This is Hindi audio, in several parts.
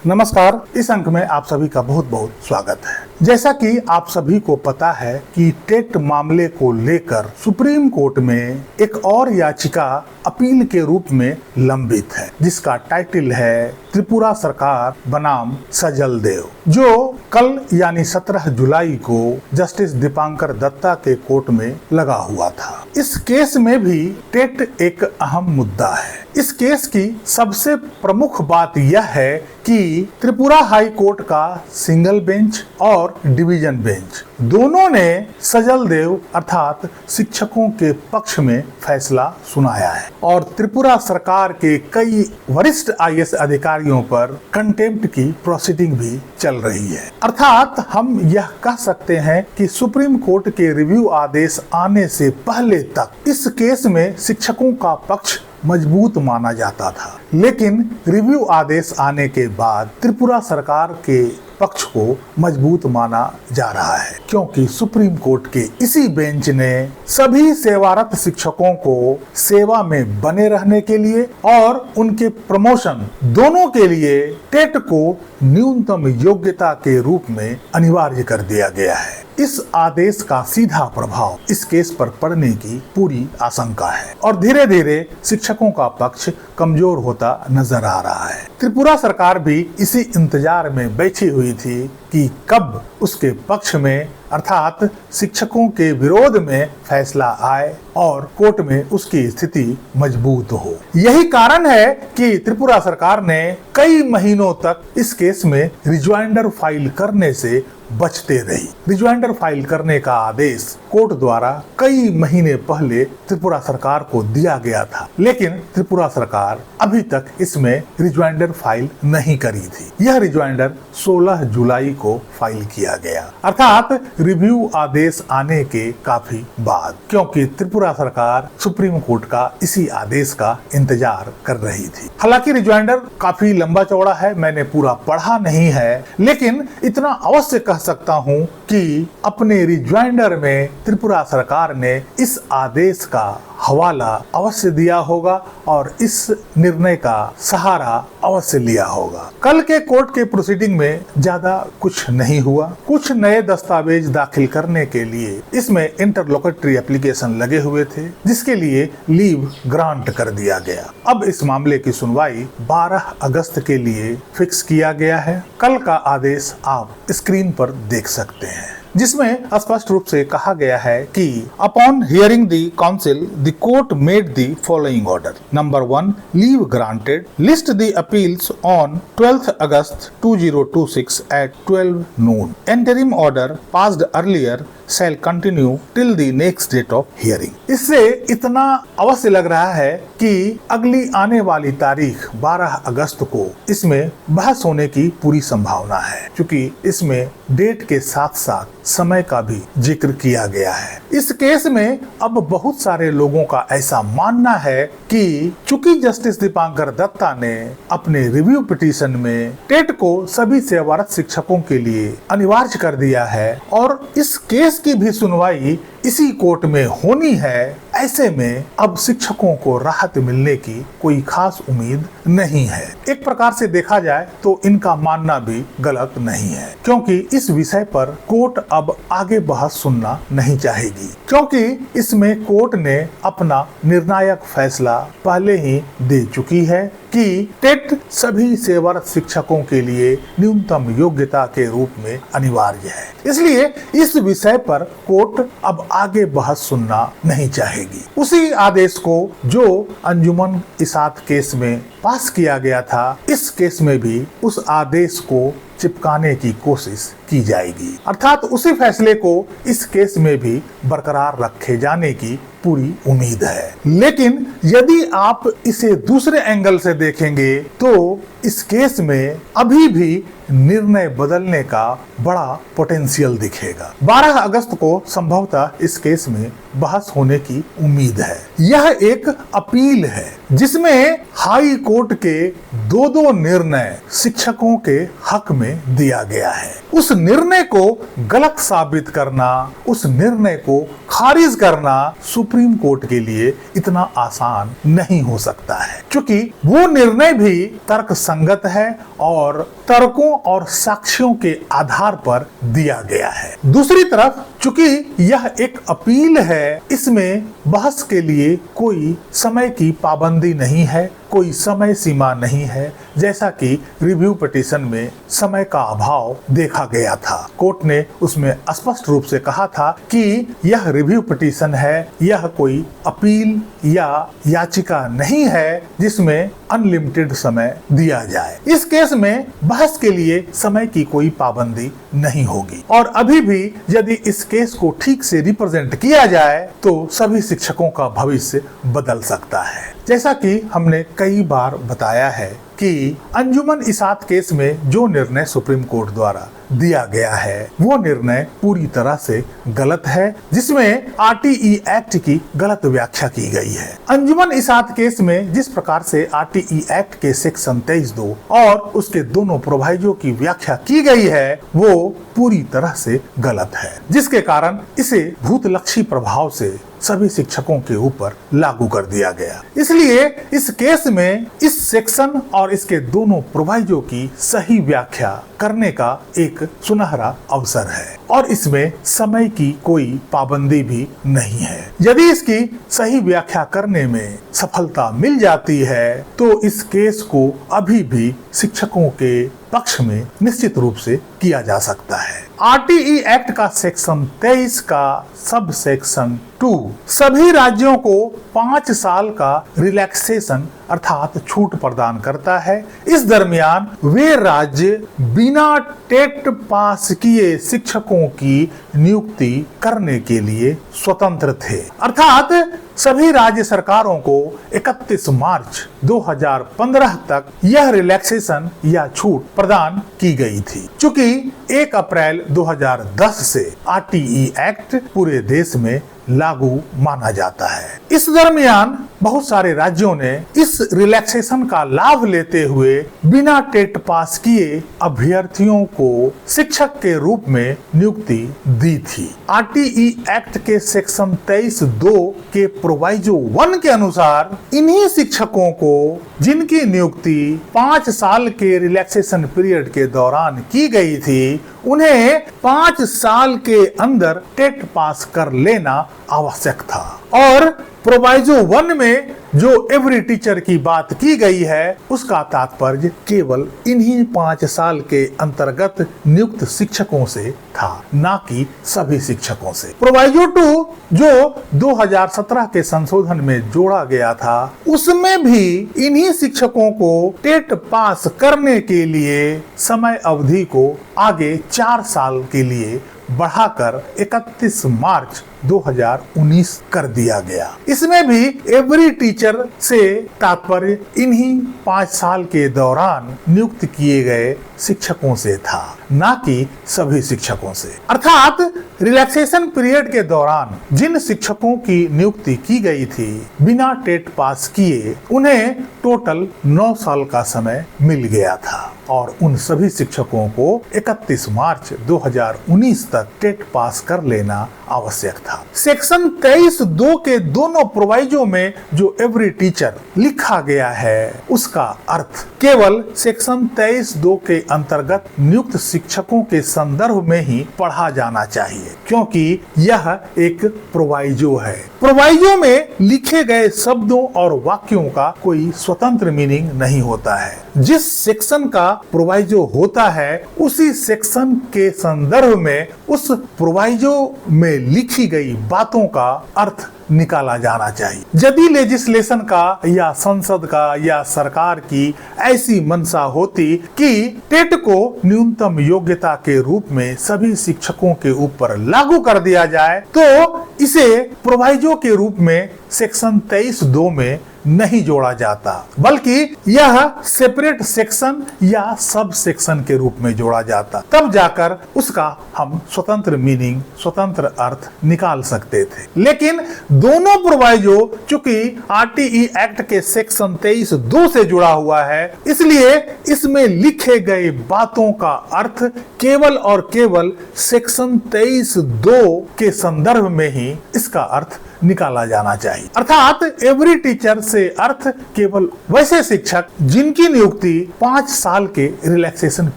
नमस्कार। इस अंक में आप सभी का बहुत बहुत स्वागत है। जैसा कि आप सभी को पता है कि टेट मामले को लेकर सुप्रीम कोर्ट में एक और याचिका अपील के रूप में लंबित है, जिसका टाइटल है त्रिपुरा सरकार बनाम सजल देव, जो कल यानी 17 जुलाई को जस्टिस दीपांकर दत्ता के कोर्ट में लगा हुआ था। इस केस में भी टेट एक अहम मुद्दा है। इस केस की सबसे प्रमुख बात यह है कि त्रिपुरा हाई कोर्ट का सिंगल बेंच और डिवीजन बेंच दोनों ने सजल देव अर्थात शिक्षकों के पक्ष में फैसला सुनाया है और त्रिपुरा सरकार के कई वरिष्ठ आईएएस अधिकारियों पर कंटेम्प्ट की प्रोसीडिंग भी चल रही है। अर्थात हम यह कह सकते हैं कि सुप्रीम कोर्ट के रिव्यू आदेश आने से पहले तक इस केस में शिक्षकों का पक्ष मजबूत माना जाता था, लेकिन रिव्यू आदेश आने के बाद त्रिपुरा सरकार के पक्ष को मजबूत माना जा रहा है, क्योंकि सुप्रीम कोर्ट के इसी बेंच ने सभी सेवारत शिक्षकों को सेवा में बने रहने के लिए और उनके प्रमोशन दोनों के लिए टेट को न्यूनतम योग्यता के रूप में अनिवार्य कर दिया गया है। इस आदेश का सीधा प्रभाव इस केस पर पड़ने की पूरी आशंका है और धीरे धीरे शिक्षकों का पक्ष कमजोर होता नजर आ रहा है। त्रिपुरा सरकार भी इसी इंतजार में बैठी हुई थी कि कब उसके पक्ष में अर्थात शिक्षकों के विरोध में फैसला आए और कोर्ट में उसकी स्थिति मजबूत हो। यही कारण है कि त्रिपुरा सरकार ने कई महीनों तक इस केस में रिजॉइंडर फाइल करने से बचते रही। रिजॉइंडर फाइल करने का आदेश कोर्ट द्वारा कई महीने पहले त्रिपुरा सरकार को दिया गया था, लेकिन त्रिपुरा सरकार अभी तक इसमें रिजॉइंडर फाइल नहीं करी थी। यह रिजॉइंडर 16 जुलाई को फाइल किया गया, अर्थात रिव्यू आदेश आने के काफी बाद, क्योंकि त्रिपुरा सरकार सुप्रीम कोर्ट का इसी आदेश का इंतजार कर रही थी। हालांकि रिजॉइंडर काफी लंबा चौड़ा है, मैंने पूरा पढ़ा नहीं है, लेकिन इतना अवश्य कह सकता हूं कि अपने रिजॉइंडर में त्रिपुरा सरकार ने इस आदेश का हवाला अवश्य दिया होगा और इस निर्णय का सहारा अवश्य लिया होगा। कल के कोर्ट के प्रोसीडिंग में ज्यादा कुछ नहीं हुआ। कुछ नए दस्तावेज दाखिल करने के लिए इसमें इंटरलोकेटरी एप्लीकेशन लगे हुए थे, जिसके लिए लीव ग्रांट कर दिया गया। अब इस मामले की सुनवाई 12 अगस्त के लिए फिक्स किया गया है। कल का आदेश आप स्क्रीन पर देख सकते हैं, जिसमें स्पष्ट रूप से कहा गया है कि upon hearing the council the court made the following order. Number 1, leave granted, list the appeals on 12th August 2026 at 12 noon. Interim order passed earlier shall continue till the next date of hearing. इससे इतना अवश्य लग रहा है कि अगली आने वाली तारीख 12 अगस्त को इसमें बहस होने की पूरी संभावना है, क्योंकि इसमें डेट के साथ साथ समय का भी जिक्र किया गया है। इस केस में अब बहुत सारे लोगों का ऐसा मानना है कि चूंकि जस्टिस दीपांकर दत्ता ने अपने रिव्यू पिटीशन में टेट को सभी सेवारत शिक्षकों के लिए अनिवार्य कर दिया है और इस केस की भी सुनवाई इसी कोर्ट में होनी है, ऐसे में अब शिक्षकों को राहत मिलने की कोई खास उम्मीद नहीं है। एक प्रकार से देखा जाए तो इनका मानना भी गलत नहीं है, क्योंकि इस विषय पर कोर्ट अब आगे बहस सुनना नहीं चाहेगी, क्योंकि इसमें कोर्ट ने अपना निर्णायक फैसला पहले ही दे चुकी है कि टेट सभी सेवारत शिक्षकों के लिए न्यूनतम योग्यता के रूप में अनिवार्य है। इसलिए इस विषय पर कोर्ट अब आगे बहस सुनना नहीं चाहेगी। उसी आदेश को जो अंजुमन इसात केस में पास किया गया था, इस केस में भी उस आदेश को चिपकाने की कोशिश की जाएगी, अर्थात उसी फैसले को इस केस में भी बरकरार रखे जाने की पूरी उम्मीद है। लेकिन यदि आप इसे दूसरे एंगल से देखेंगे तो इस केस में अभी भी निर्णय बदलने का बड़ा पोटेंशियल दिखेगा। 12 अगस्त को संभवतः इस केस में बहस होने की उम्मीद है। यह एक अपील है जिसमें हाई कोर्ट कोर्ट के दो निर्णय शिक्षकों के हक में दिया गया है। उस निर्णय को गलत साबित करना, उस निर्णय को खारिज करना सुप्रीम कोर्ट के लिए इतना आसान नहीं हो सकता है, क्योंकि वो निर्णय भी तर्क संगत है और तर्कों और साक्ष्यों के आधार पर दिया गया है। दूसरी तरफ चूंकि यह एक अपील है, इसमें बहस के लिए कोई समय की पाबंदी नहीं है, कोई समय सीमा नहीं है, जैसा कि रिव्यू पिटीशन में समय का अभाव देखा गया था। कोर्ट ने उसमें स्पष्ट रूप से कहा था कि यह रिव्यू पिटीशन है, यह कोई अपील या याचिका नहीं है जिसमें अनलिमिटेड समय दिया जाए। इस केस में बहस के लिए समय की कोई पाबंदी नहीं होगी और अभी भी यदि इस केस को ठीक से रिप्रेजेंट किया जाए तो सभी शिक्षकों का भविष्य बदल सकता है। जैसा कि हमने कई बार बताया है कि अंजुमन इसात केस में जो निर्णय सुप्रीम कोर्ट द्वारा दिया गया है वो निर्णय पूरी तरह से गलत है, जिसमें आरटीई एक्ट की गलत व्याख्या की गई है। अंजुमन इसात केस में जिस प्रकार से आरटीई एक्ट के सेक्शन 23(2) और उसके दोनों प्रोवाइजो की व्याख्या की गई है वो पूरी तरह से गलत है, जिसके कारण इसे भूतलक्षी प्रभाव से सभी शिक्षकों के ऊपर लागू कर दिया गया। इसलिए इस केस में इस सेक्शन और इसके दोनों प्रोवाइजो की सही व्याख्या करने का एक सुनहरा अवसर है और इसमें समय की कोई पाबंदी भी नहीं है। यदि इसकी सही व्याख्या करने में सफलता मिल जाती है तो इस केस को अभी भी शिक्षकों के पक्ष में निश्चित रूप से किया जा सकता है। आरटीई एक्ट का सेक्शन 23 का सब सेक्शन 2 सभी राज्यों को 5 साल का रिलैक्सेशन अर्थात छूट प्रदान करता है। इस दरमियान वे राज्य बिना टेट पास किए शिक्षकों की नियुक्ति करने के लिए स्वतंत्र थे, अर्थात सभी राज्य सरकारों को 31 मार्च 2015 तक यह रिलैक्सेशन या छूट प्रदान की गई थी। चूंकि 1 अप्रैल 2010 से आरटीई एक्ट पूरे देश में लागू माना जाता है। इस दरमियान बहुत सारे राज्यों ने इस रिलैक्सेशन का लाभ लेते हुए बिना टेट पास किए अभ्यर्थियों को शिक्षक के रूप में नियुक्ति दी थी। आरटीई एक्ट के सेक्शन 23(2) के प्रोवाइजो 1 के अनुसार इन्हीं शिक्षकों को जिनकी नियुक्ति 5 साल के रिलैक्सेशन पीरियड के दौरान की गई थी, उन्हें 5 साल के अंदर टेट पास कर लेना आवश्यक था। और प्रोवाइजो 1 में जो एवरी टीचर की बात की गई है उसका तात्पर्य केवल इन्हीं 5 साल के अंतर्गत नियुक्त शिक्षकों से था, ना कि सभी शिक्षकों से। प्रोवाइजो 2 जो 2017 के संशोधन में जोड़ा गया था उसमें भी इन्हीं शिक्षकों को टेट पास करने के लिए समय अवधि को आगे 4 साल के लिए बढ़ाकर 31 मार्च 2019 कर दिया गया। इसमें भी एवरी टीचर से तात्पर्य इन्हीं 5 साल के दौरान नियुक्त किए गए शिक्षकों से था, ना कि सभी शिक्षकों से। अर्थात रिलैक्सेशन पीरियड के दौरान जिन शिक्षकों की नियुक्ति की गई थी बिना टेट पास किए, उन्हें टोटल 9 साल का समय मिल गया था और उन सभी शिक्षकों को 31 मार्च 2019 तक टेट पास कर लेना आवश्यक था। सेक्शन 23(2) के दोनों प्रोवाइजो में जो एवरी टीचर लिखा गया है उसका अर्थ केवल सेक्शन 23(2) के अंतर्गत नियुक्त शिक्षकों के संदर्भ में ही पढ़ा जाना चाहिए, क्योंकि यह एक प्रोवाइजो है। प्रोवाइजो में लिखे गए शब्दों और वाक्यों का कोई स्वतंत्र मीनिंग नहीं होता है। जिस सेक्शन का प्रोवाइजो होता है उसी सेक्शन के संदर्भ में उस प्रोवाइजो में लिखी गई बातों का अर्थ निकाला जाना चाहिए। यदि लेजिस्लेशन का या संसद का या सरकार की ऐसी मंशा होती कि टेट को न्यूनतम योग्यता के रूप में सभी शिक्षकों के ऊपर लागू कर दिया जाए तो इसे प्रोवाइजो के रूप में सेक्शन 23(2) में नहीं जोड़ा जाता, बल्कि यह सेपरेट सेक्शन या सब सेक्शन के रूप में जोड़ा जाता। तब जाकर उसका हम स्वतंत्र मीनिंग, स्वतंत्र अर्थ निकाल सकते थे। लेकिन दोनों प्रोवाइजो चूंकि आरटीई एक्ट के सेक्शन 23(2) से जुड़ा हुआ है, इसलिए इसमें लिखे गए बातों का अर्थ केवल और केवल सेक्शन 23(2) के संदर्भ में ही इसका अर्थ निकाला जाना चाहिए। अर्थात एवरी टीचर से अर्थ केवल वैसे शिक्षक जिनकी नियुक्ति 5 साल के रिलैक्सेशन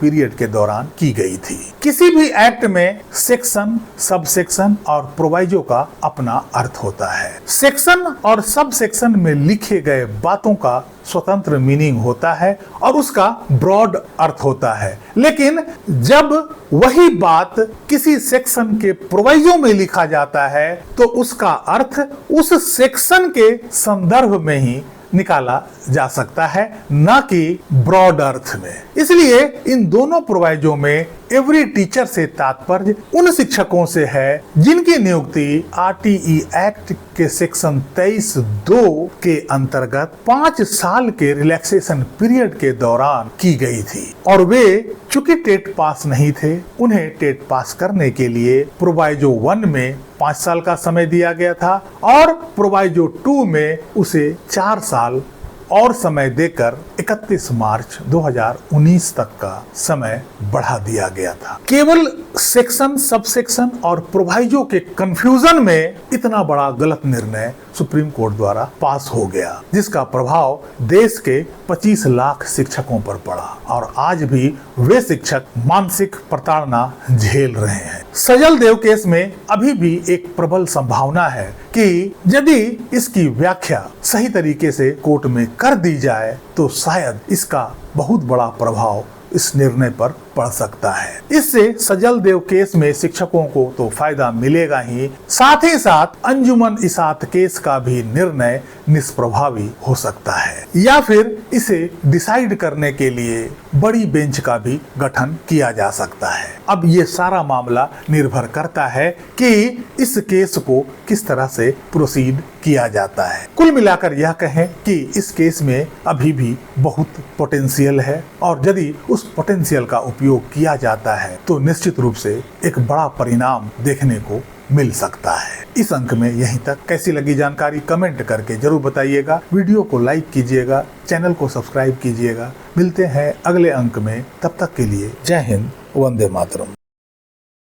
पीरियड के दौरान की गई थी। किसी भी एक्ट में सेक्शन, सब सेक्शन और प्रोवाइजो का अपना अर्थ होता है। सेक्शन और सब सेक्शन में लिखे गए बातों का स्वतंत्र मीनिंग होता है और उसका ब्रॉड अर्थ होता है। लेकिन जब वही बात किसी सेक्शन के प्रोवाइजो में लिखा जाता है तो उसका अर्थ उस सेक्शन के संदर्भ में ही निकाला जा सकता है, न कि ब्रॉड अर्थ में। इसलिए इन दोनों प्रोवाइजो में एवरी टीचर से तात्पर्य उन शिक्षकों से है जिनकी नियुक्ति आरटीई एक्ट के सेक्शन 23(2) के अंतर्गत 5 साल के रिलैक्सेशन पीरियड के दौरान की गई थी और वे चूंकि टेट पास नहीं थे, उन्हें टेट पास करने के लिए प्रोवाइजो 1 में 5 साल का समय दिया गया था और प्रोवाइजो 2 में उसे 4 साल और समय देकर 31 मार्च 2019 तक का समय बढ़ा दिया गया था। केवल सेक्शन, सब सेक्शन और प्रोवाइजो के कंफ्यूजन में इतना बड़ा गलत निर्णय सुप्रीम कोर्ट द्वारा पास हो गया, जिसका प्रभाव देश के 25 लाख शिक्षकों पर पड़ा और आज भी वे शिक्षक मानसिक प्रताड़ना झेल रहे हैं। सजल देव केस में अभी भी एक प्रबल संभावना है कि यदि इसकी व्याख्या सही तरीके से कोर्ट में कर दी जाए तो शायद इसका बहुत बड़ा प्रभाव इस निर्णय पर पड़ सकता है। इससे सजल देव केस में शिक्षकों को तो फायदा मिलेगा ही साथ अंजुमन इसात केस का भी निर्णय निष्प्रभावी हो सकता है या फिर इसे डिसाइड करने के लिए बड़ी बेंच का भी गठन किया जा सकता है। अब ये सारा मामला निर्भर करता है कि इस केस को किस तरह से प्रोसीड किया जाता है। कुल मिलाकर यह कहें कि इस केस में अभी भी बहुत पोटेंशियल है और यदि उस पोटेंशियल का उपयोग किया जाता है तो निश्चित रूप से एक बड़ा परिणाम देखने को मिल सकता है। इस अंक में यहीं तक। कैसी लगी जानकारी कमेंट करके जरूर बताइएगा। वीडियो को लाइक कीजिएगा, चैनल को सब्सक्राइब कीजिएगा। मिलते हैं अगले अंक में, तब तक के लिए जय हिंद, वंदे मातरम।